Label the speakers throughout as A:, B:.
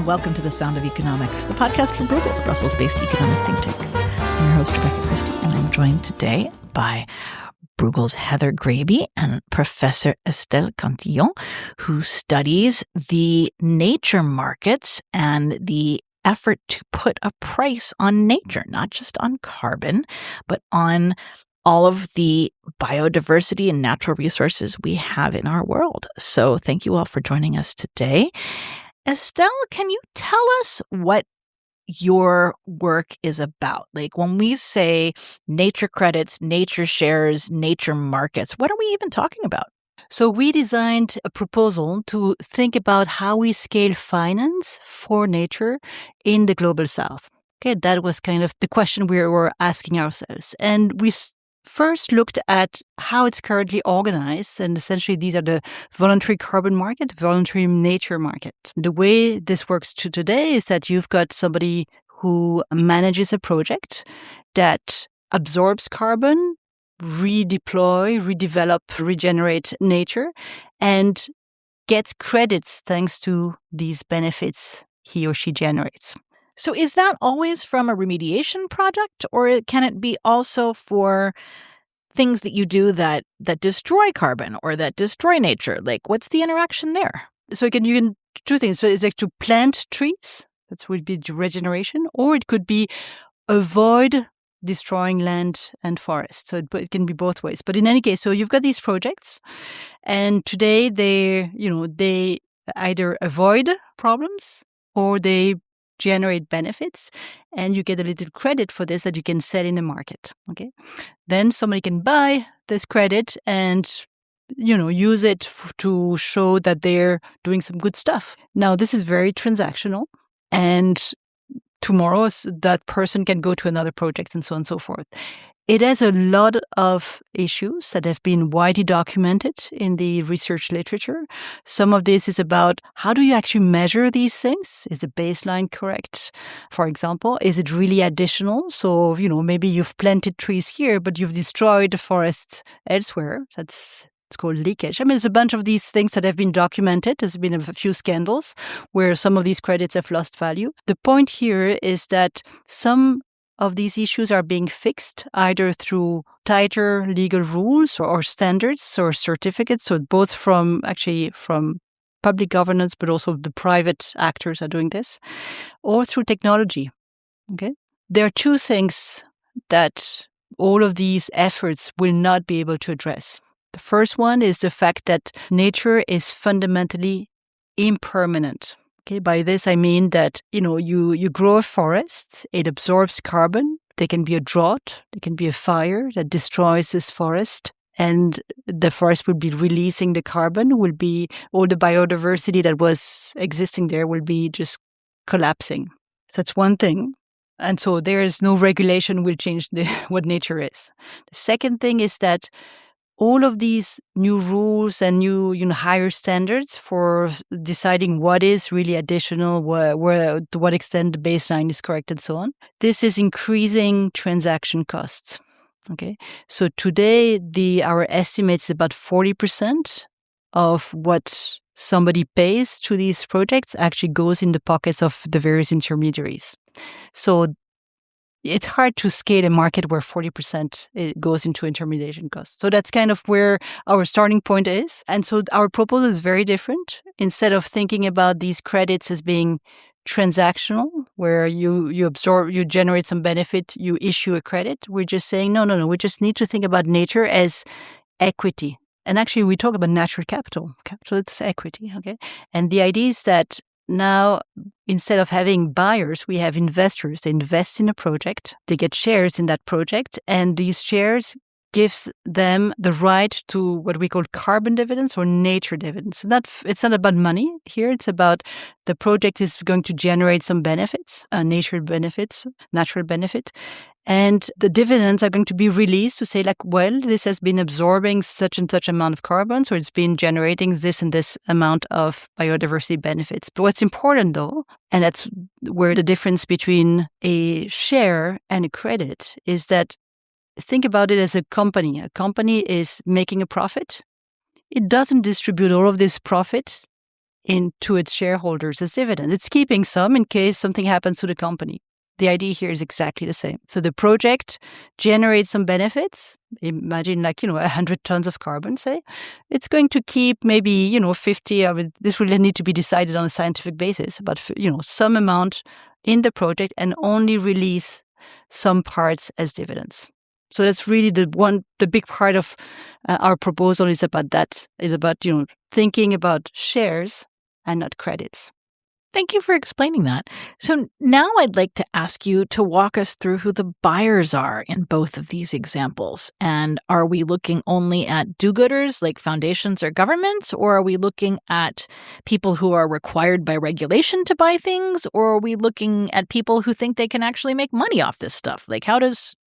A: and welcome to The Sound of Economics, the podcast from Bruegel, the Brussels-based economic think tank. I'm your host, Rebecca Christie, and I'm joined today by Bruegel's Heather Graby and Professor Estelle Cantillon, who studies the nature markets and the effort to put a price on nature, not just on carbon, but on all of the biodiversity and natural resources we have in our world. So thank you all for joining us today. Estelle, can you tell us what your work is about? Like when we say nature credits, nature shares, nature markets, what are we even talking about?
B: So we designed a proposal to think about how we scale finance for nature in the global south. Okay, that was kind of the question we were asking ourselves. And we first looked at how it's currently organized, and essentially these are the voluntary carbon market, voluntary nature market. The way this works today is that you've got somebody who manages a project that absorbs carbon, redeploy, redevelop, regenerate nature, and gets credits thanks to these benefits he or she generates.
A: So is that always from a remediation project, or can it be also for things that you do that destroy carbon or that destroy nature? Like, what's the interaction there?
B: So you can two things. So it's like to plant trees, that would be regeneration, or it could be avoid destroying land and forest. So it can be both ways. But in any case, so you've got these projects, and today they either avoid problems or they generate benefits, and you get a little credit for this that you can sell in the market. Okay, then somebody can buy this credit and use it to show that they're doing some good stuff. Now, this is very transactional, and tomorrow that person can go to another project and so on and so forth. It has a lot of issues that have been widely documented in the research literature. Some of this is about how do you actually measure these things? Is the baseline correct? For example, is it really additional? So, maybe you've planted trees here, but you've destroyed the forest elsewhere. It's called leakage. I mean, there's a bunch of these things that have been documented. There's been a few scandals where some of these credits have lost value. The point here is that some of these issues are being fixed either through tighter legal rules or standards or certificates. So both from public governance, but also the private actors are doing this, or through technology. Okay, there are two things that all of these efforts will not be able to address. The first one is the fact that nature is fundamentally impermanent. Okay, by this I mean that, you grow a forest, it absorbs carbon, there can be a drought, there can be a fire that destroys this forest, and the forest will be releasing the carbon, all the biodiversity that was existing there will be just collapsing. That's one thing. And so there is no regulation will change what nature is. The second thing is that all of these new rules and new, higher standards for deciding what is really additional, where to what extent the baseline is correct, and so on. This is increasing transaction costs. Okay, so today our estimate is about 40% of what somebody pays to these projects actually goes in the pockets of the various intermediaries. So it's hard to scale a market where 40% goes into intermediation costs. So that's kind of where our starting point is. And so our proposal is very different. Instead of thinking about these credits as being transactional, where you generate some benefit, you issue a credit, we're just saying, no. We just need to think about nature as equity. And actually, we talk about natural capital. Capital is equity, okay? And the idea is that now, instead of having buyers, we have investors. They invest in a project, they get shares in that project, and these shares gives them the right to what we call carbon dividends or nature dividends. So it's not about money here. It's about the project is going to generate some benefits, natural benefit. And the dividends are going to be released to say this has been absorbing such and such amount of carbon, so it's been generating this and this amount of biodiversity benefits. But what's important though, and that's where the difference between a share and a credit is that think about it as a company. A company is making a profit. It doesn't distribute all of this profit into its shareholders as dividends. It's keeping some in case something happens to the company. The idea here is exactly the same. So the project generates some benefits. Imagine 100 tons of carbon, say. It's going to keep maybe, 50. I mean, this will need to be decided on a scientific basis, but, some amount in the project and only release some parts as dividends. So that's really the big part of our proposal is about that. It's about, thinking about shares and not credits.
A: Thank you for explaining that. So now I'd like to ask you to walk us through who the buyers are in both of these examples. And are we looking only at do-gooders like foundations or governments, or are we looking at people who are required by regulation to buy things, or are we looking at people who think they can actually make money off this stuff? Like,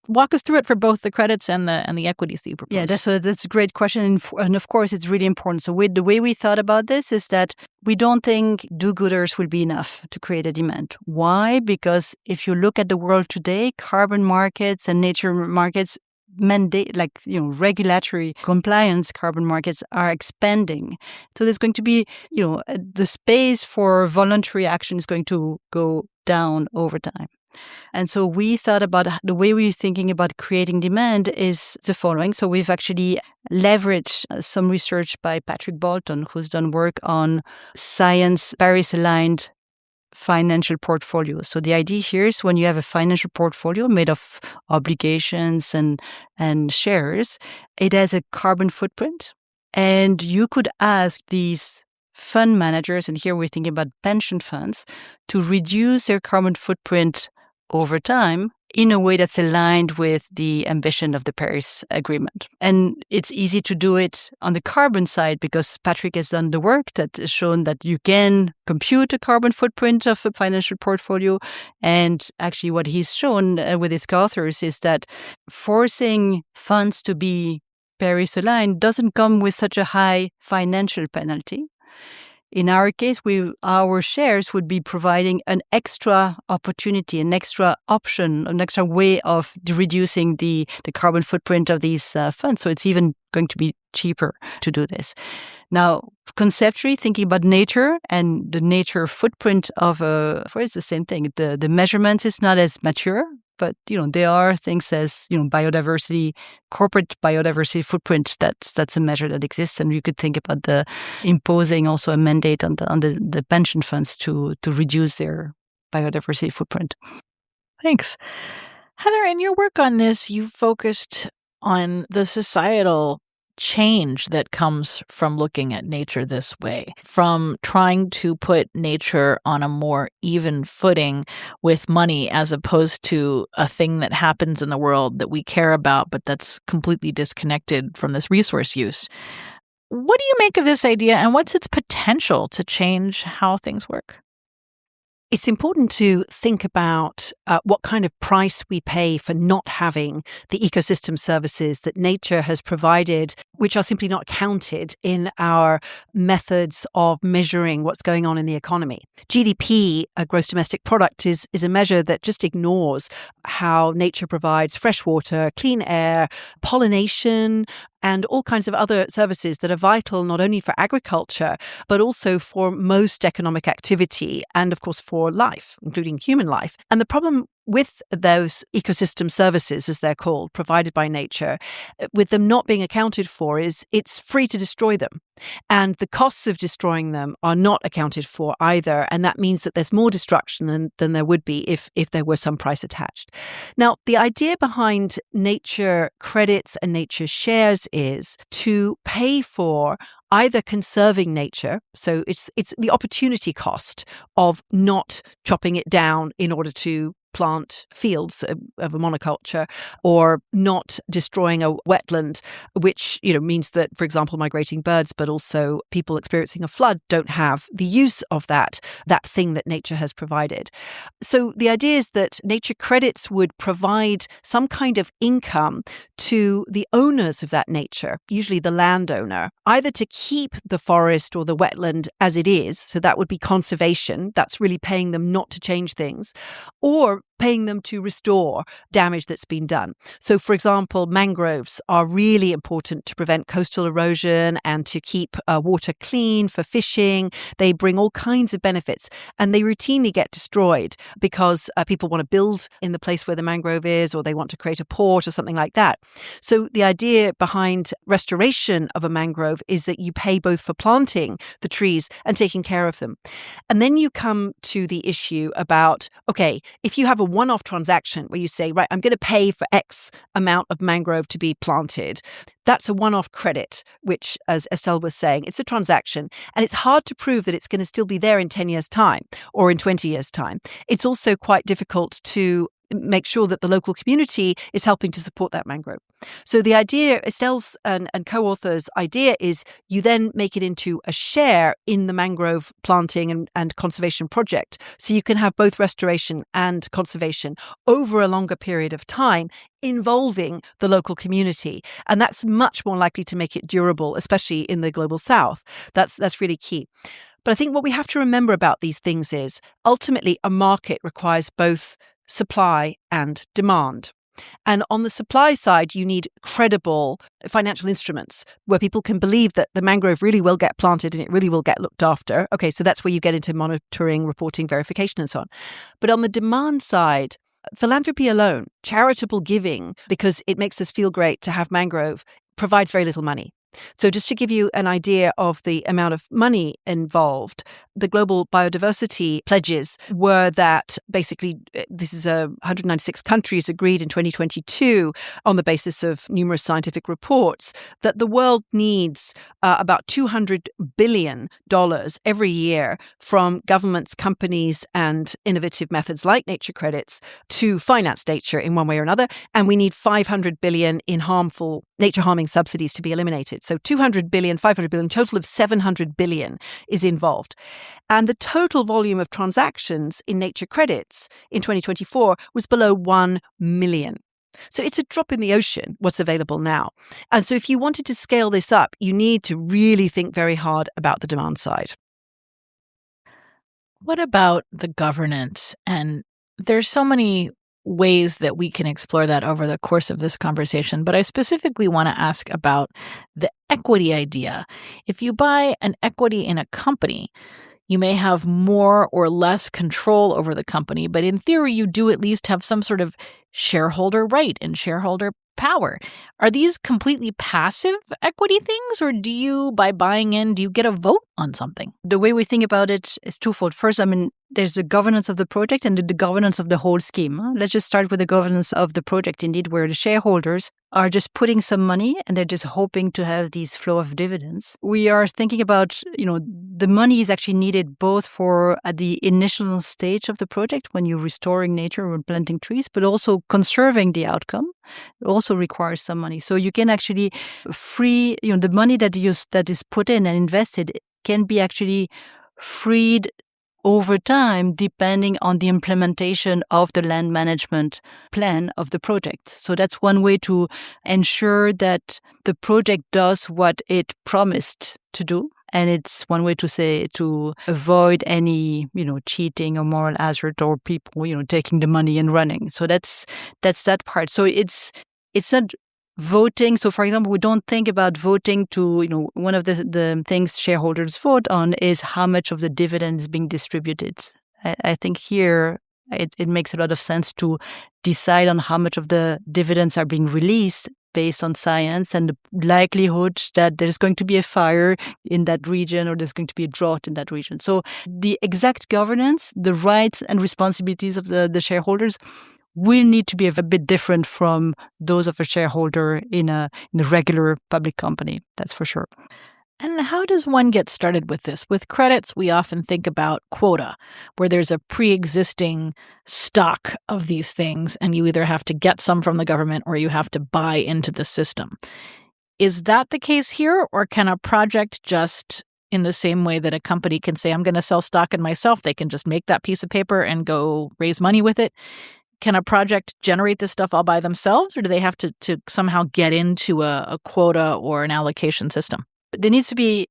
A: walk us through it for both the credits and the equities that you propose.
B: Yeah, that's a great question. And of course, it's really important. So the way we thought about this is that we don't think do-gooders will be enough to create a demand. Why? Because if you look at the world today, carbon markets and nature markets mandate, regulatory compliance carbon markets are expanding. So there's going to be, the space for voluntary action is going to go down over time. And so we thought about the way we're thinking about creating demand is the following. So we've actually leveraged some research by Patrick Bolton, who's done work on science Paris-aligned financial portfolios. So the idea here is when you have a financial portfolio made of obligations and shares, it has a carbon footprint. And you could ask these fund managers, and here we're thinking about pension funds, to reduce their carbon footprint over time in a way that's aligned with the ambition of the Paris Agreement. And it's easy to do it on the carbon side because Patrick has done the work that has shown that you can compute a carbon footprint of a financial portfolio. And actually what he's shown with his co-authors is that forcing funds to be Paris aligned doesn't come with such a high financial penalty. In our case, our shares would be providing an extra opportunity, an extra option, an extra way of reducing the carbon footprint of these funds. So it's even going to be cheaper to do this. Now, conceptually, thinking about nature and the nature footprint of it's the same thing. The measurement is not as mature, but there are things as biodiversity, corporate biodiversity footprint. That's a measure that exists, and you could think about the imposing also a mandate on the pension funds to reduce their biodiversity footprint.
A: Thanks, Heather. In your work on this, you focused on the societal change that comes from looking at nature this way, from trying to put nature on a more even footing with money as opposed to a thing that happens in the world that we care about, but that's completely disconnected from this resource use. What do you make of this idea, and what's its potential to change how things work?
C: It's important to think about what kind of price we pay for not having the ecosystem services that nature has provided, which are simply not counted in our methods of measuring what's going on in the economy. GDP, gross domestic product, is a measure that just ignores how nature provides fresh water, clean air, pollination, and all kinds of other services that are vital not only for agriculture, but also for most economic activity and, of course, for life, including human life. And the problem with those ecosystem services, as they're called, provided by nature, with them not being accounted for, is it's free to destroy them. And the costs of destroying them are not accounted for either. And that means that there's more destruction than there would be if there were some price attached. Now, the idea behind nature credits and nature shares is to pay for either conserving nature, so it's the opportunity cost of not chopping it down in order to plant fields of a monoculture, or not destroying a wetland, which means that, for example, migrating birds, but also people experiencing a flood don't have the use of that thing that nature has provided. So the idea is that nature credits would provide some kind of income to the owners of that nature, usually the landowner, either to keep the forest or the wetland as it is, so that would be conservation, that's really paying them not to change things, or paying them to restore damage that's been done. So, for example, mangroves are really important to prevent coastal erosion and to keep water clean for fishing. They bring all kinds of benefits, and they routinely get destroyed because people want to build in the place where the mangrove is, or they want to create a port or something like that. So the idea behind restoration of a mangrove is that you pay both for planting the trees and taking care of them. And then you come to the issue about, okay, if you have a one-off transaction where you say, right, I'm going to pay for X amount of mangrove to be planted, that's a one-off credit, which, as Estelle was saying, it's a transaction. And it's hard to prove that it's going to still be there in 10 years' time or in 20 years' time. It's also quite difficult to make sure that the local community is helping to support that mangrove. So the idea, Estelle's and co-authors' idea is you then make it into a share in the mangrove planting and conservation project. So you can have both restoration and conservation over a longer period of time involving the local community. And that's much more likely to make it durable, especially in the global south. That's really key. But I think what we have to remember about these things is ultimately a market requires both supply and demand. And on the supply side, you need credible financial instruments where people can believe that the mangrove really will get planted and it really will get looked after. Okay, so that's where you get into monitoring, reporting, verification, and so on. But on the demand side, philanthropy alone, charitable giving, because it makes us feel great to have mangrove, provides very little money. So just to give you an idea of the amount of money involved, the global biodiversity pledges were that basically this is 196 countries agreed in 2022 on the basis of numerous scientific reports that the world needs about $200 billion every year from governments, companies, and innovative methods like nature credits to finance nature in one way or another. And we need $500 billion in harmful nature-harming subsidies to be eliminated. So 200 billion, 500 billion, total of 700 billion is involved. And the total volume of transactions in nature credits in 2024 was below 1 million. So it's a drop in the ocean, what's available now. And so if you wanted to scale this up, you need to really think very hard about the demand side.
A: What about the governance? And there's so many ways that we can explore that over the course of this conversation, but I specifically want to ask about the equity idea. If you buy an equity in a company, you may have more or less control over the company, but in theory, you do at least have some sort of shareholder right and shareholder power. Are these completely passive equity things, or do you, by buying in, do you get a vote on something?
B: The way we think about it is twofold. First, there's the governance of the project and the governance of the whole scheme. Let's just start with the governance of the project, indeed, where the shareholders are just putting some money and they're just hoping to have these flow of dividends. We are thinking about, the money is actually needed both for at the initial stage of the project when you're restoring nature or planting trees, but also conserving the outcome. It also requires some money. So you can actually free, the money that is put in and invested can be actually freed over time, depending on the implementation of the land management plan of the project. So that's one way to ensure that the project does what it promised to do. And it's one way to avoid any, cheating or moral hazard or people, taking the money and running. So that's that part. So it's not voting. So, for example, we don't think about voting to, one of the things shareholders vote on is how much of the dividend is being distributed. I think here it makes a lot of sense to decide on how much of the dividends are being released based on science and the likelihood that there's going to be a fire in that region or there's going to be a drought in that region. So the exact governance, the rights and responsibilities of the shareholders will need to be a bit different from those of a shareholder in a regular public company. That's for sure.
A: And how does one get started with this? With credits, we often think about quota, where there's a pre-existing stock of these things, and you either have to get some from the government or you have to buy into the system. Is that the case here, or can a project just, in the same way that a company can say, I'm going to sell stock in myself, they can just make that piece of paper and go raise money with it? Can a project generate this stuff all by themselves, or do they have to somehow get into a quota or an allocation system?
B: There needs to be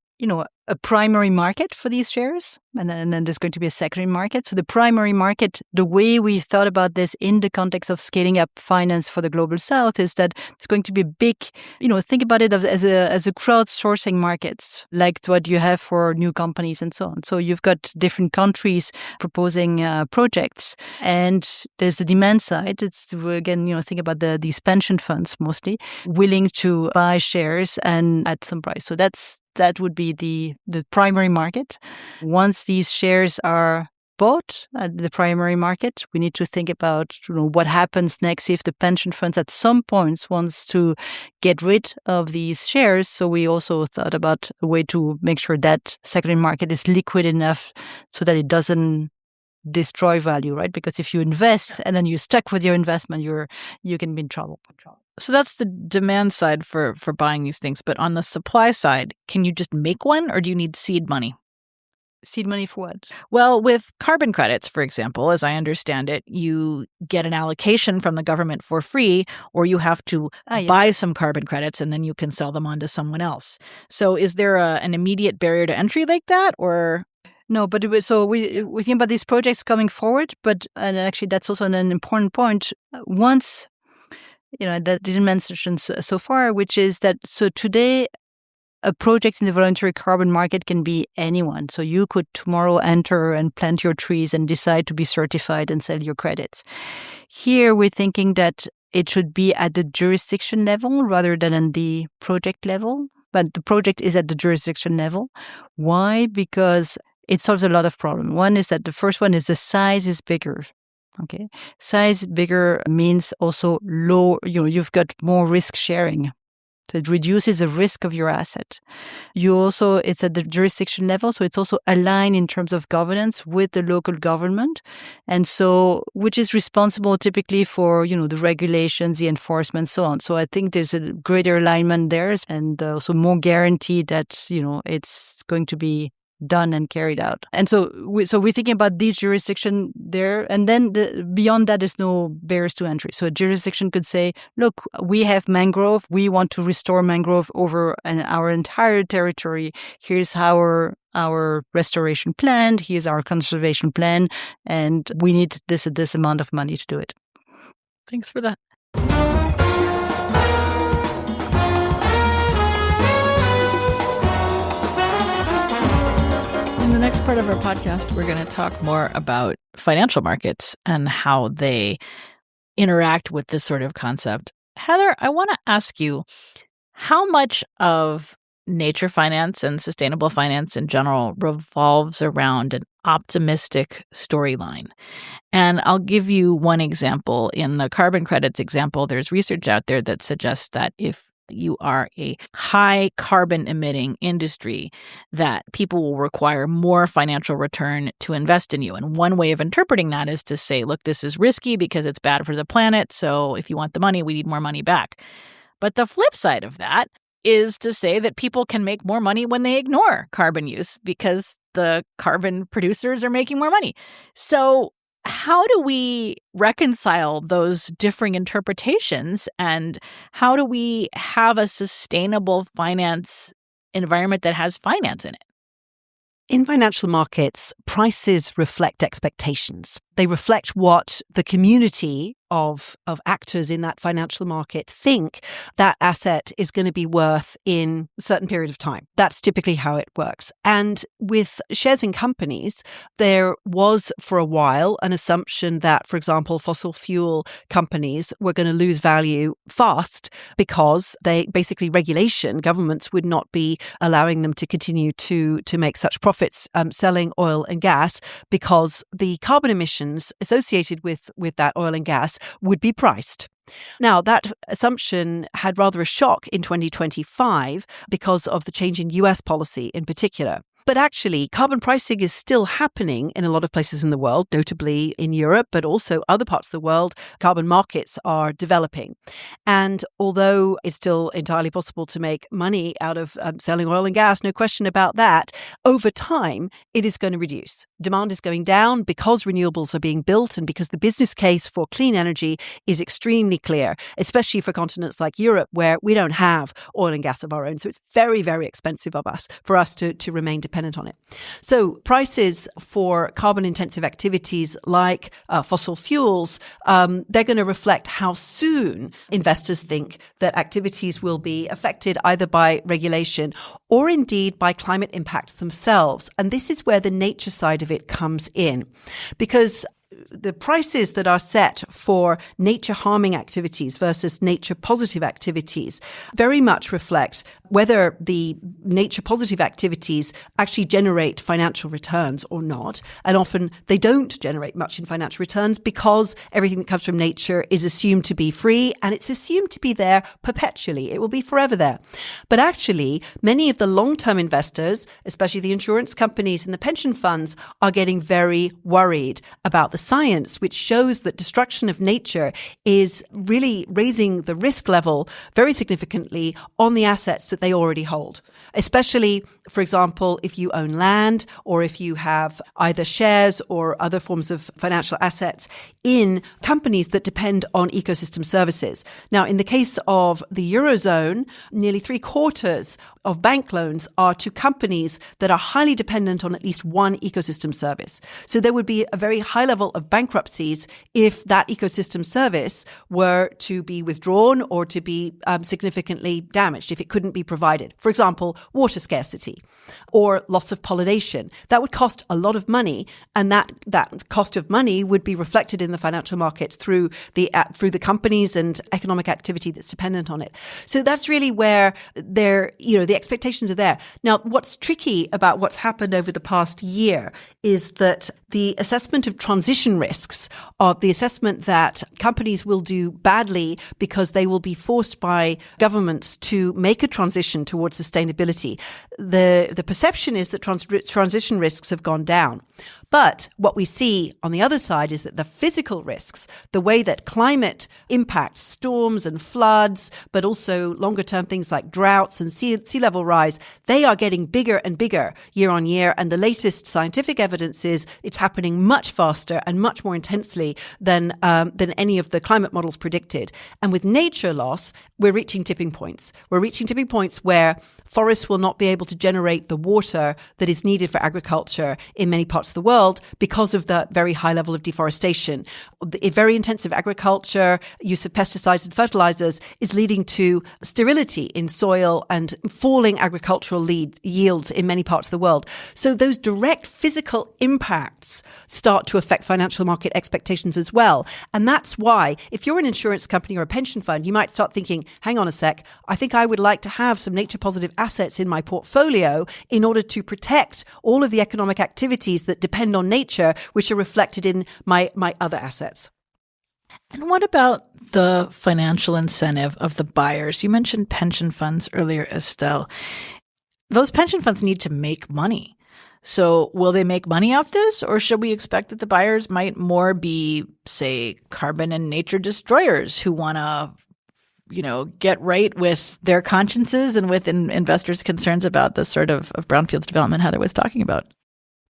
B: a primary market for these shares, and then there's going to be a secondary market. So the primary market, the way we thought about this in the context of scaling up finance for the global south, is that it's going to be big. Think about it as a crowdsourcing markets, like what you have for new companies and so on. So you've got different countries proposing projects, and there's the demand side. It's again, think about these pension funds mostly willing to buy shares and at some price. So that would be the primary market. Once these shares are bought at the primary market, we need to think about what happens next if the pension funds at some points wants to get rid of these shares. So we also thought about a way to make sure that secondary market is liquid enough so that it doesn't destroy value, right? Because if you invest and then you're stuck with your investment, you can be in trouble.
A: So that's the demand side for buying these things. But on the supply side, can you just make one, or do you need seed money?
B: Seed money for what?
A: Well, with carbon credits, for example, as I understand it, you get an allocation from the government for free, or you have to buy some carbon credits and then you can sell them on to someone else. So is there an immediate barrier to entry like that, or?
B: No, but we think about these projects coming forward, and actually that's also an important point. Once, that didn't mention so far, which is that, so today, a project in the voluntary carbon market can be anyone. So you could tomorrow enter and plant your trees and decide to be certified and sell your credits. Here, we're thinking that it should be at the jurisdiction level rather than at the project level. But the project is at the jurisdiction level. Why? Because it solves a lot of problems. One is that the first one is the size is bigger. Okay, size bigger means also low. You've got more risk sharing. So it reduces the risk of your asset. It's at the jurisdiction level, so it's also aligned in terms of governance with the local government, and so which is responsible typically for the regulations, the enforcement, so on. So I think there's a greater alignment there, and also more guarantee that it's going to be done and carried out. And so we're thinking about these jurisdiction there, and then beyond that, there's no barriers to entry. So a jurisdiction could say, look, we have mangrove, we want to restore mangrove over our entire territory. Here's our restoration plan, here's our conservation plan, and we need this amount of money to do it.
A: Thanks for that. In the next part of our podcast, we're going to talk more about financial markets and how they interact with this sort of concept. Heather, I want to ask you, how much of nature finance and sustainable finance in general revolves around an optimistic storyline? And I'll give you one example. In the carbon credits example, there's research out there that suggests that if you are a high carbon emitting industry, that people will require more financial return to invest in you. And one way of interpreting that is to say, look, this is risky because it's bad for the planet. So if you want the money, we need more money back. But the flip side of that is to say that people can make more money when they ignore carbon use because the carbon producers are making more money. So how do we reconcile those differing interpretations, and how do we have a sustainable finance environment that has finance in it?
C: In financial markets, prices reflect expectations. They reflect what the community of actors in that financial market think that asset is going to be worth in a certain period of time. That's typically how it works. And with shares in companies, there was for a while an assumption that, for example, fossil fuel companies were going to lose value fast because governments would not be allowing them to continue to make such profits selling oil and gas, because the carbon emissions associated with that oil and gas would be priced. Now, that assumption had rather a shock in 2025 because of the change in US policy in particular. But actually, carbon pricing is still happening in a lot of places in the world, notably in Europe, but also other parts of the world. Carbon markets are developing. And although it's still entirely possible to make money out of selling oil and gas, no question about that, over time, it is going to reduce. Demand is going down because renewables are being built and because the business case for clean energy is extremely clear, especially for continents like Europe, where we don't have oil and gas of our own. So it's very, very expensive for us to remain dependent on it. So prices for carbon-intensive activities like fossil fuels, they're going to reflect how soon investors think that activities will be affected either by regulation or indeed by climate impacts themselves. And this is where the nature side of it comes in, because the prices that are set for nature harming activities versus nature positive activities very much reflect whether the nature positive activities actually generate financial returns or not. And often they don't generate much in financial returns because everything that comes from nature is assumed to be free and it's assumed to be there perpetually. It will be forever there. But actually, many of the long-term investors, especially the insurance companies and the pension funds, are getting very worried about the science, which shows that destruction of nature is really raising the risk level very significantly on the assets that they already hold. Especially, for example, if you own land or if you have either shares or other forms of financial assets in companies that depend on ecosystem services. Now, in the case of the Eurozone, nearly 3/4 of bank loans are to companies that are highly dependent on at least one ecosystem service. So there would be a very high level of bankruptcies if that ecosystem service were to be withdrawn or to be significantly damaged, if it couldn't be provided. For example, water scarcity or loss of pollination. That would cost a lot of money, and that cost of money would be reflected in the financial markets through the companies and economic activity that's dependent on it. So that's really where the expectations are there. Now, what's tricky about what's happened over the past year is that the assessment of transition risks, or the assessment that companies will do badly because they will be forced by governments to make a transition towards sustainability. The perception is that transition risks have gone down. But what we see on the other side is that the physical risks, the way that climate impacts storms and floods, but also longer term things like droughts and sea level rise, they are getting bigger and bigger year on year. And the latest scientific evidence is it's happening much faster and much more intensely than any of the climate models predicted. And with nature loss, we're reaching tipping points. We're reaching tipping points where forests will not be able to generate the water that is needed for agriculture in many parts of the world because of the very high level of deforestation. The very intensive agriculture, use of pesticides and fertilizers is leading to sterility in soil and falling agricultural yields in many parts of the world. So those direct physical impacts start to affect financial market expectations as well. And that's why if you're an insurance company or a pension fund, you might start thinking, hang on a sec, I think I would like to have some nature positive assets in my portfolio in order to protect all of the economic activities that depend on nature, which are reflected in my other assets.
A: And what about the financial incentive of the buyers? You mentioned pension funds earlier, Estelle. Those pension funds need to make money. So will they make money off this, or should we expect that the buyers might more be, say, carbon and nature destroyers who want to get right with their consciences and with investors' concerns about the sort of brownfields development Heather was talking about?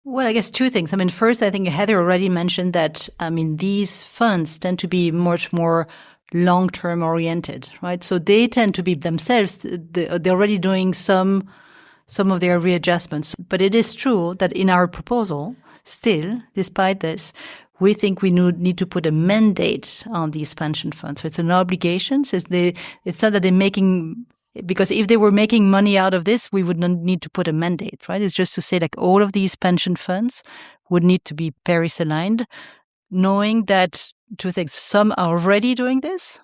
B: Well, I guess two things. First, I think Heather already mentioned that, these funds tend to be much more long-term oriented, right? So they tend to be themselves, they're already doing some of their readjustments. But it is true that in our proposal, still, despite this, we think we need to put a mandate on these pension funds. So it's an obligation. So it's not that they're making, because if they were making money out of this, we would not need to put a mandate, right? It's just to say all of these pension funds would need to be Paris aligned, knowing that two things, some are already doing this,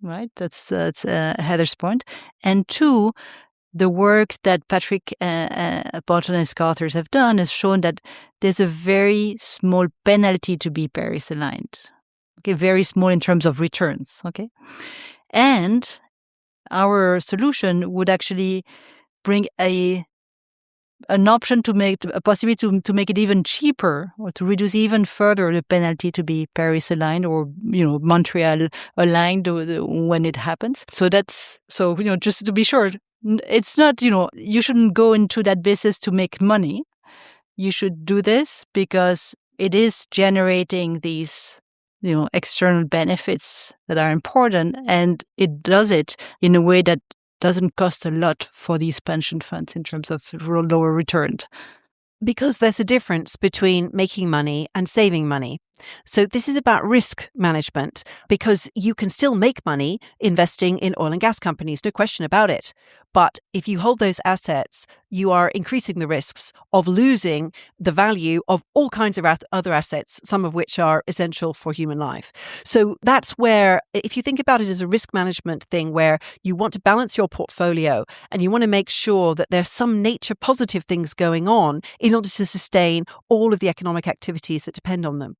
B: right? That's Heather's point. And two, the work that Patrick Bolton and his authors have done has shown that there's a very small penalty to be Paris aligned. Okay, very small in terms of returns. Okay, and our solution would actually bring a an option to make a possibility to make it even cheaper or to reduce even further the penalty to be Paris aligned or Montreal aligned when it happens. So just to be sure, it's not you shouldn't go into that business to make money. You should do this because it is generating these external benefits that are important, and it does it in a way that doesn't cost a lot for these pension funds in terms of lower returns.
C: Because there's a difference between making money and saving money. So this is about risk management, because you can still make money investing in oil and gas companies, no question about it. But if you hold those assets, you are increasing the risks of losing the value of all kinds of other assets, some of which are essential for human life. So that's where, if you think about it as a risk management thing, where you want to balance your portfolio and you want to make sure that there's some nature positive things going on in order to sustain all of the economic activities that depend on them.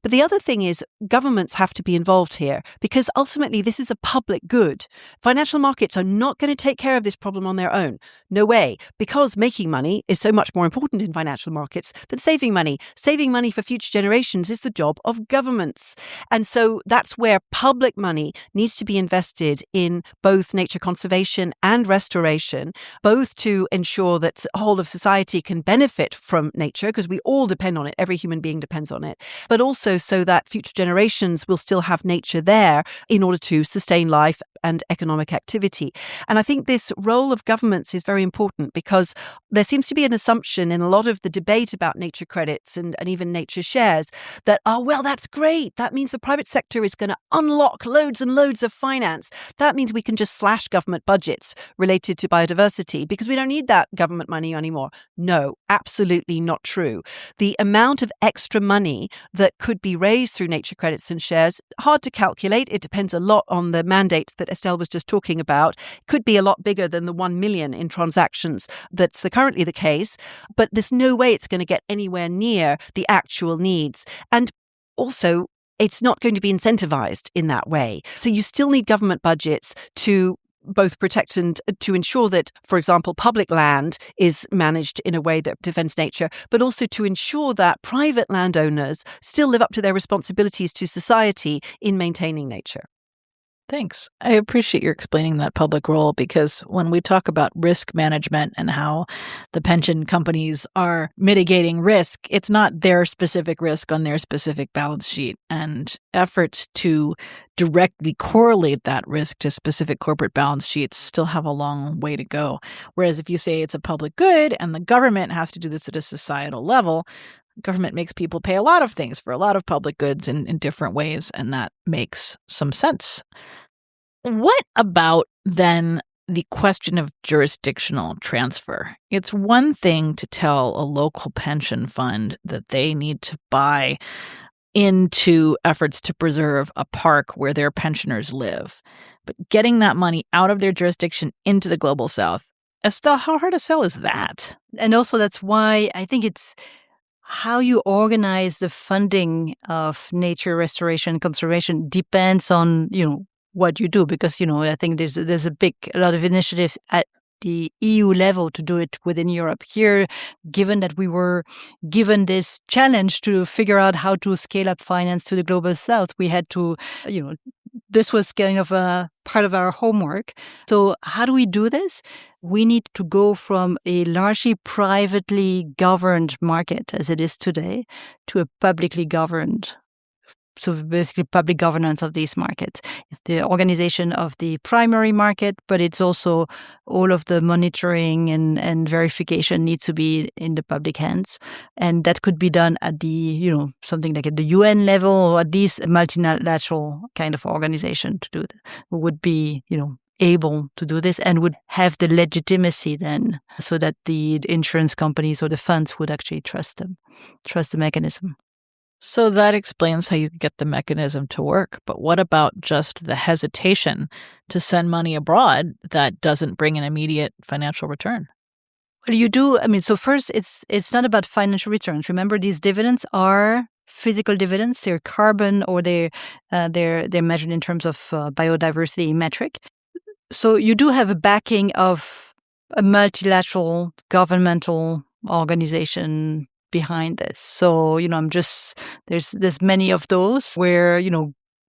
C: But the other thing is governments have to be involved here, because ultimately this is a public good. Financial markets are not going to take care of this problem on their own. No way, because making money is so much more important in financial markets than saving money. Saving money for future generations is the job of governments. And so that's where public money needs to be invested in both nature conservation and restoration, both to ensure that the whole of society can benefit from nature, because we all depend on it. Every human being depends on it. But also so that future generations will still have nature there in order to sustain life and economic activity. And I think this role of governments is very important, because there seems to be an assumption in a lot of the debate about nature credits and even nature shares that, well, that's great. That means the private sector is going to unlock loads and loads of finance. That means we can just slash government budgets related to biodiversity because we don't need that government money anymore. No, absolutely not true. The amount of extra money that could be raised through nature credits and shares, hard to calculate. It depends a lot on the mandates that Estelle was just talking about. It could be a lot bigger than the 1 million in transactions that's currently the case, but there's no way it's going to get anywhere near the actual needs. And also, it's not going to be incentivized in that way. So you still need government budgets to both protect and to ensure that, for example, public land is managed in a way that defends nature, but also to ensure that private landowners still live up to their responsibilities to society in maintaining nature.
A: Thanks. I appreciate your explaining that public role, because when we talk about risk management and how the pension companies are mitigating risk, it's not their specific risk on their specific balance sheet. And efforts to directly correlate that risk to specific corporate balance sheets still have a long way to go. Whereas if you say it's a public good and the government has to do this at a societal level, government makes people pay a lot of things for a lot of public goods in different ways, and that makes some sense. What about then the question of jurisdictional transfer? It's one thing to tell a local pension fund that they need to buy into efforts to preserve a park where their pensioners live, but getting that money out of their jurisdiction into the global south, Estelle, how hard to sell is that?
B: And also that's why I think it's how you organize the funding of nature restoration and conservation depends on, what you do, because, I think there's a lot of initiatives at the EU level to do it within Europe. Here, given that we were given this challenge to figure out how to scale up finance to the global south, we had to, this was kind of a part of our homework. So how do we do this? We need to go from a largely privately governed market, as it is today, to a publicly governed. So basically public governance of these markets. It's the organization of the primary market, but it's also all of the monitoring and verification needs to be in the public hands. And that could be done at the, something like at the UN level, or at least a multilateral kind of organization to do that. Would be, able to do this and would have the legitimacy then, so that the insurance companies or the funds would actually trust the mechanism.
A: So that explains how you get the mechanism to work. But what about just the hesitation to send money abroad that doesn't bring an immediate financial return?
B: Well, you do. So first, it's not about financial returns. Remember, these dividends are physical dividends. They're carbon, or they're measured in terms of biodiversity metric. So you do have a backing of a multilateral governmental organization behind this. So, there's many of those where,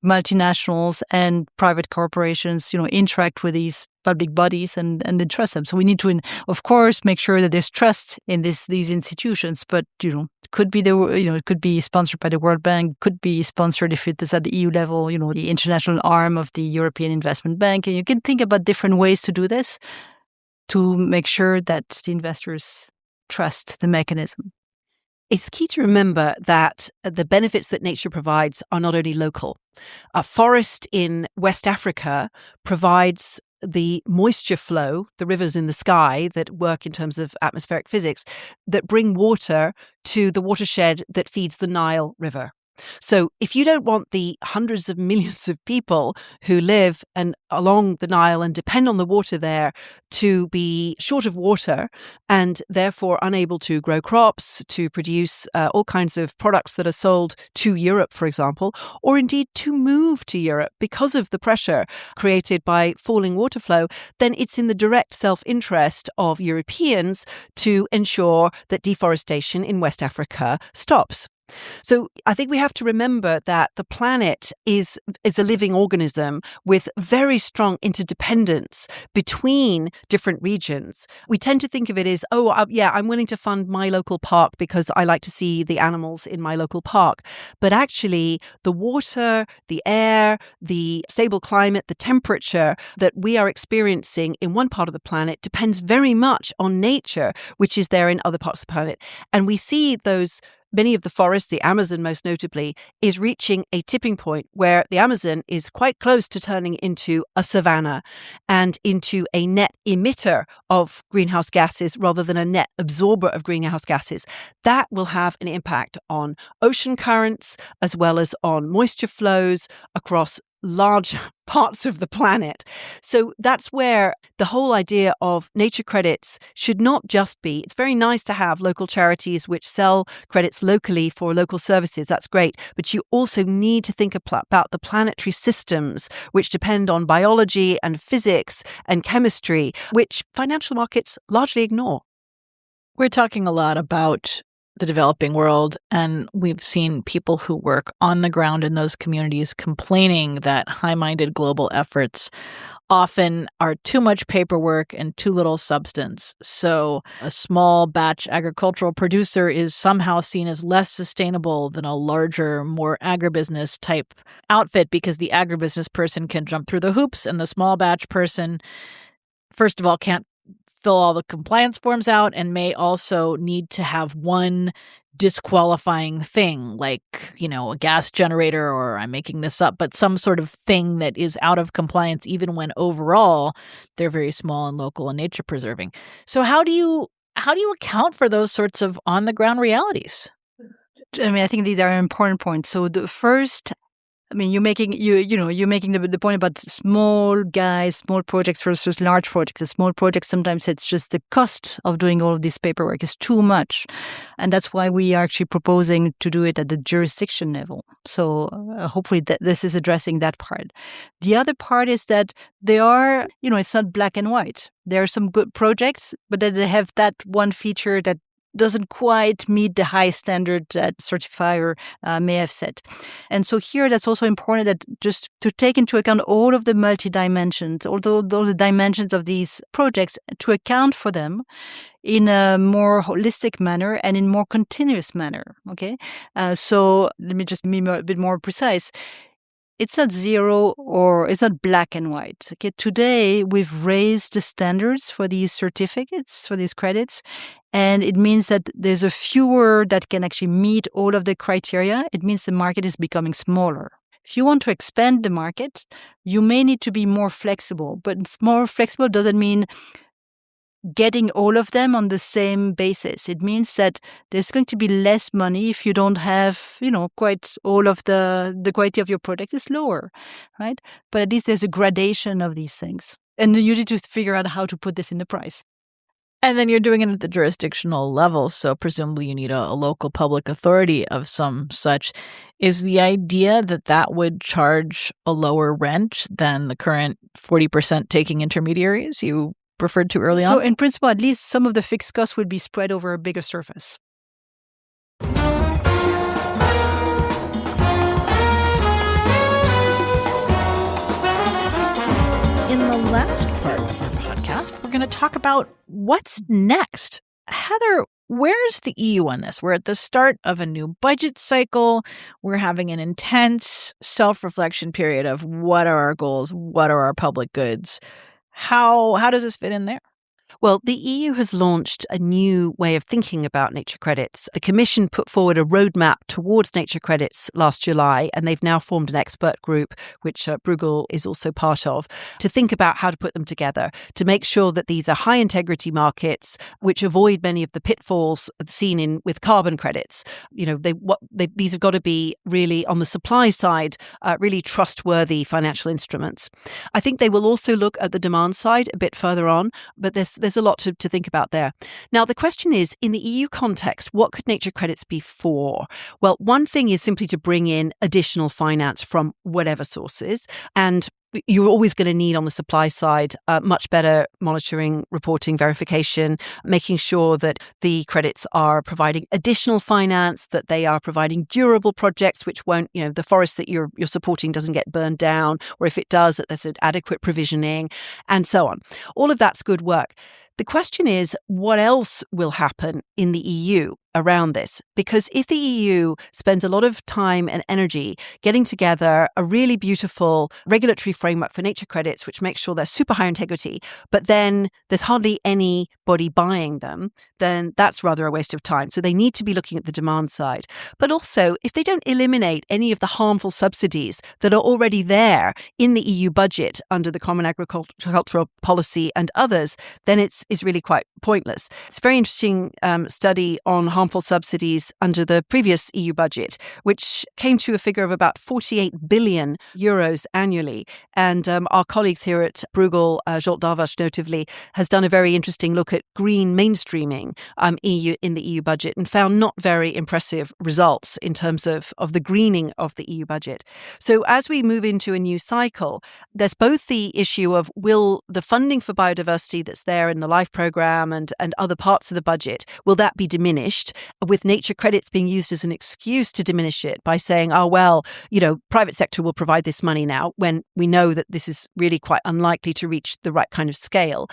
B: multinationals and private corporations, interact with these public bodies and they trust them. So we need to, of course, make sure that there's trust in these institutions. But it could be it could be sponsored by the World Bank, could be sponsored if it is at the EU level, the international arm of the European Investment Bank. And you can think about different ways to do this to make sure that the investors trust the mechanism.
C: It's key to remember that the benefits that nature provides are not only local. A forest in West Africa provides the moisture flow, the rivers in the sky that work in terms of atmospheric physics, that bring water to the watershed that feeds the Nile River. So if you don't want the hundreds of millions of people who live along the Nile and depend on the water there to be short of water and therefore unable to grow crops, to produce all kinds of products that are sold to Europe, for example, or indeed to move to Europe because of the pressure created by falling water flow, then it's in the direct self-interest of Europeans to ensure that deforestation in West Africa stops. So I think we have to remember that the planet is a living organism with very strong interdependence between different regions. We tend to think of it as, I'm willing to fund my local park because I like to see the animals in my local park. But actually, the water, the air, the stable climate, the temperature that we are experiencing in one part of the planet depends very much on nature, which is there in other parts of the planet. And we see many of the forests, the Amazon most notably, is reaching a tipping point where the Amazon is quite close to turning into a savanna and into a net emitter of greenhouse gases rather than a net absorber of greenhouse gases. That will have an impact on ocean currents as well as on moisture flows across large parts of the planet. So that's where the whole idea of nature credits should not just be, it's very nice to have local charities which sell credits locally for local services. That's great. But you also need to think about the planetary systems which depend on biology and physics and chemistry, which financial markets largely ignore.
A: We're talking a lot about the developing world, and we've seen people who work on the ground in those communities complaining that high-minded global efforts often are too much paperwork and too little substance. So a small batch agricultural producer is somehow seen as less sustainable than a larger, more agribusiness type outfit because the agribusiness person can jump through the hoops and the small batch person, first of all, can't fill all the compliance forms out and may also need to have one disqualifying thing like, a gas generator, or I'm making this up, but some sort of thing that is out of compliance even when overall they're very small and local and nature preserving. So how do you account for those sorts of on the ground realities?
B: I think these are important points. So the first, you're making the point about small guys, small projects versus large projects. The small projects, sometimes it's just the cost of doing all of this paperwork is too much. And that's why we are actually proposing to do it at the jurisdiction level. So hopefully this is addressing that part. The other part is that they are, it's not black and white. There are some good projects, but then they have that one feature that doesn't quite meet the high standard that certifier may have set. And so here, that's also important that just to take into account all of the multi-dimensions, all the dimensions of these projects, to account for them in a more holistic manner and in more continuous manner, okay? So let me just be a bit more precise. It's not zero or it's not black and white. Okay, today we've raised the standards for these certificates, for these credits, and it means that there's a fewer that can actually meet all of the criteria. It means the market is becoming smaller. If you want to expand the market, you may need to be more flexible, but more flexible doesn't mean getting all of them on the same basis. It means that there's going to be less money if you don't have, quite all of the quality of your product is lower, right? But at least there's a gradation of these things. And you need to figure out how to put this in the price.
A: And then you're doing it at the jurisdictional level, so presumably you need a local public authority of some such. Is the idea that would charge a lower rent than the current 40% taking intermediaries? You referred to early
B: So
A: on?
B: in principle, at least some of the fixed costs would be spread over a bigger surface.
A: In the last part of our podcast, we're going to talk about what's next. Heather, where's the EU on this? We're at the start of a new budget cycle. We're having an intense self-reflection period of what are our goals? What are our public goods? How does this fit in there?
C: Well, the EU has launched a new way of thinking about nature credits. The Commission put forward a roadmap towards nature credits last July, and they've now formed an expert group, which Bruegel is also part of, to think about how to put them together, to make sure that these are high-integrity markets, which avoid many of the pitfalls seen with carbon credits. You know, these have got to be really, on the supply side, really trustworthy financial instruments. I think they will also look at the demand side a bit further on, but there's a lot to think about there. Now, the question is, in the EU context, what could nature credits be for? Well, one thing is simply to bring in additional finance from whatever sources. And you're always going to need on the supply side much better monitoring, reporting, verification, making sure that the credits are providing additional finance, that they are providing durable projects which won't, the forest that you're supporting doesn't get burned down, or if it does, that there's adequate provisioning, and so on. All of that's good work. The question is, what else will happen in the EU around this? Because if the EU spends a lot of time and energy getting together a really beautiful regulatory framework for nature credits, which makes sure they're super high integrity, but then there's hardly anybody buying them, then that's rather a waste of time. So they need to be looking at the demand side. But also, if they don't eliminate any of the harmful subsidies that are already there in the EU budget under the Common Agricultural Policy and others, then it's really quite pointless. It's a very interesting study on harmful subsidies under the previous EU budget, which came to a figure of about 48 billion euros annually. And our colleagues here at Bruegel, Zsolt Darvas notably, has done a very interesting look at green mainstreaming in the EU budget and found not very impressive results in terms of the greening of the EU budget. So as we move into a new cycle, there's both the issue of will the funding for biodiversity that's there in the LIFE program and other parts of the budget, will that be diminished, with nature credits being used as an excuse to diminish it by saying, oh, well, private sector will provide this money now, when we know that this is really quite unlikely to reach the right kind of scale.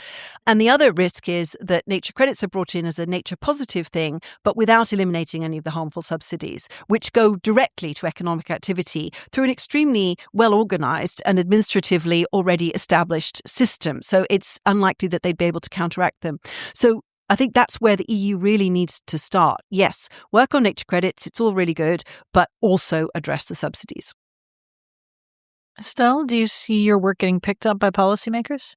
C: And the other risk is that nature credits are brought in as a nature positive thing, but without eliminating any of the harmful subsidies, which go directly to economic activity through an extremely well-organized and administratively already established system. So it's unlikely that they'd be able to counteract them. So I think that's where the EU really needs to start. Yes, work on nature credits, it's all really good, but also address the subsidies.
A: Estelle, do you see your work getting picked up by policymakers?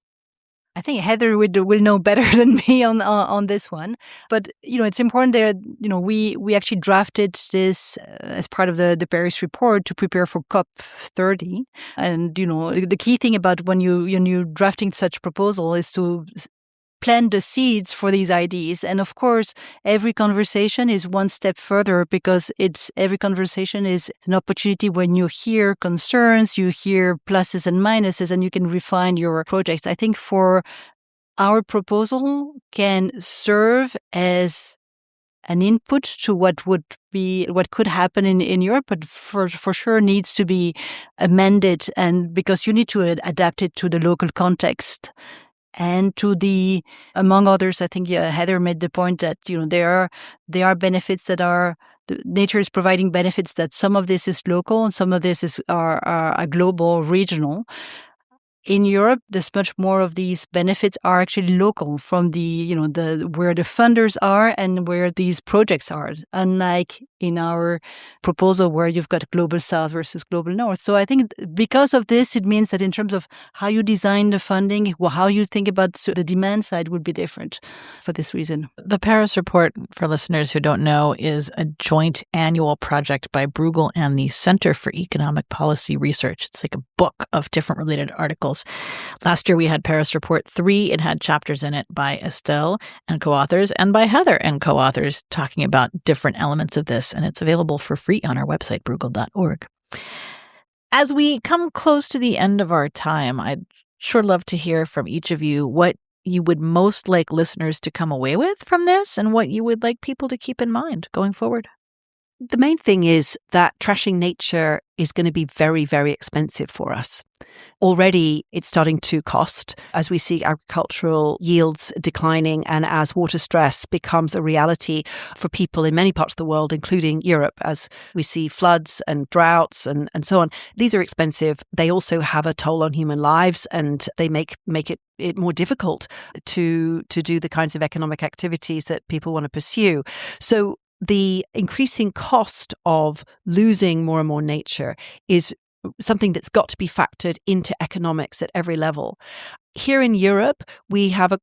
B: I think Heather will know better than me on this one. But, it's important there, we actually drafted this as part of the Paris report to prepare for COP30. And, the key thing about when you're drafting such proposal is to plant the seeds for these ideas. And of course, every conversation is one step further, because every conversation is an opportunity when you hear concerns, you hear pluses and minuses, and you can refine your projects. I think for our proposal can serve as an input to what could happen in Europe, but for sure needs to be amended, and because you need to adapt it to the local context. And to among others, I think Heather made the point that there are benefits that nature is providing benefits that some of this is local and some of this are global, regional. In Europe, there's much more of these benefits are actually local from where the funders are and where these projects are, unlike in our proposal where you've got global south versus global north. So I think because of this, it means that in terms of how you design the funding, how you think about the demand side would be different for this reason.
A: The Paris Report, for listeners who don't know, is a joint annual project by Bruegel and the Center for Economic Policy Research. It's like a book of different related articles. Last year we had Paris Report 3. It had chapters in it by Estelle and co-authors and by Heather and co-authors talking about different elements of this. And it's available for free on our website, bruegel.org. As we come close to the end of our time, I'd sure love to hear from each of you what you would most like listeners to come away with from this and what you would like people to keep in mind going forward?
C: The main thing is that trashing nature is going to be very, very expensive for us. Already, it's starting to cost as we see agricultural yields declining and as water stress becomes a reality for people in many parts of the world, including Europe, as we see floods and droughts and so on. These are expensive. They also have a toll on human lives, and they make it more difficult to do the kinds of economic activities that people want to pursue. So the increasing cost of losing more and more nature is something that's got to be factored into economics at every level. Here in Europe, we have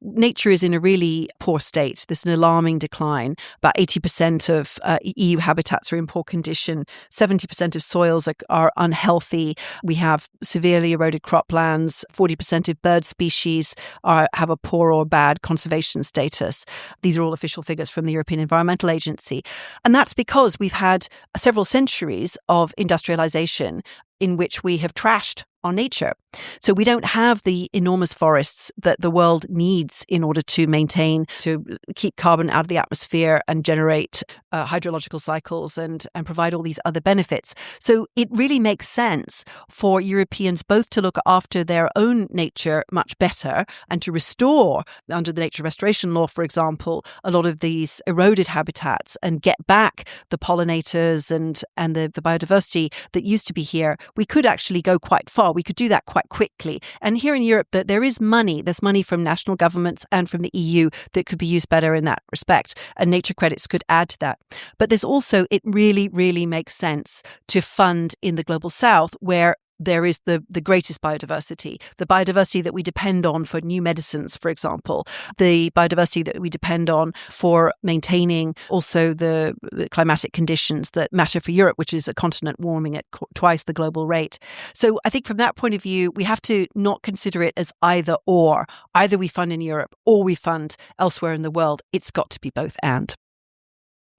C: nature is in a really poor state. There's an alarming decline. About 80% of EU habitats are in poor condition. 70% of soils are unhealthy. We have severely eroded croplands. 40% of bird species have a poor or bad conservation status. These are all official figures from the European Environmental Agency. And that's because we've had several centuries of industrialization in which we have trashed our nature. So we don't have the enormous forests that the world needs in order to keep carbon out of the atmosphere and generate hydrological cycles and provide all these other benefits. So it really makes sense for Europeans both to look after their own nature much better and to restore, under the nature restoration law, for example, a lot of these eroded habitats and get back the pollinators and the biodiversity that used to be here. We could actually go quite far. We could do that quite quickly. And here in Europe, there is money. There's money from national governments and from the EU that could be used better in that respect. And nature credits could add to that. But there's also, it really, really makes sense to fund in the Global South where there is the greatest biodiversity, the biodiversity that we depend on for new medicines, for example, the biodiversity that we depend on for maintaining also the climatic conditions that matter for Europe, which is a continent warming at twice the global rate. So I think from that point of view, we have to not consider it as either or. Either we fund in Europe or we fund elsewhere in the world. It's got to be both and.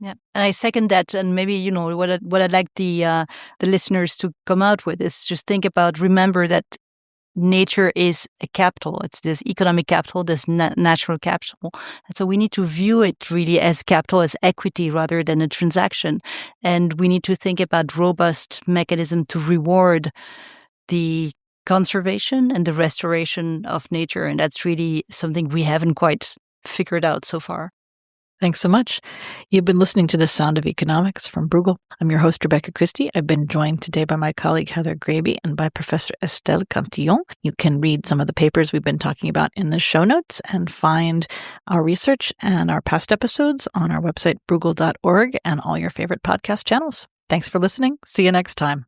B: Yeah, and I second that. And maybe, what I'd like the listeners to come out with is just remember that nature is a capital. There's economic capital, there's natural capital. And so we need to view it really as capital, as equity rather than a transaction. And we need to think about robust mechanism to reward the conservation and the restoration of nature. And that's really something we haven't quite figured out so far.
A: Thanks so much. You've been listening to The Sound of Economics from Bruegel. I'm your host, Rebecca Christie. I've been joined today by my colleague, Heather Graby, and by Professor Estelle Cantillon. You can read some of the papers we've been talking about in the show notes and find our research and our past episodes on our website, bruegel.org, and all your favorite podcast channels. Thanks for listening. See you next time.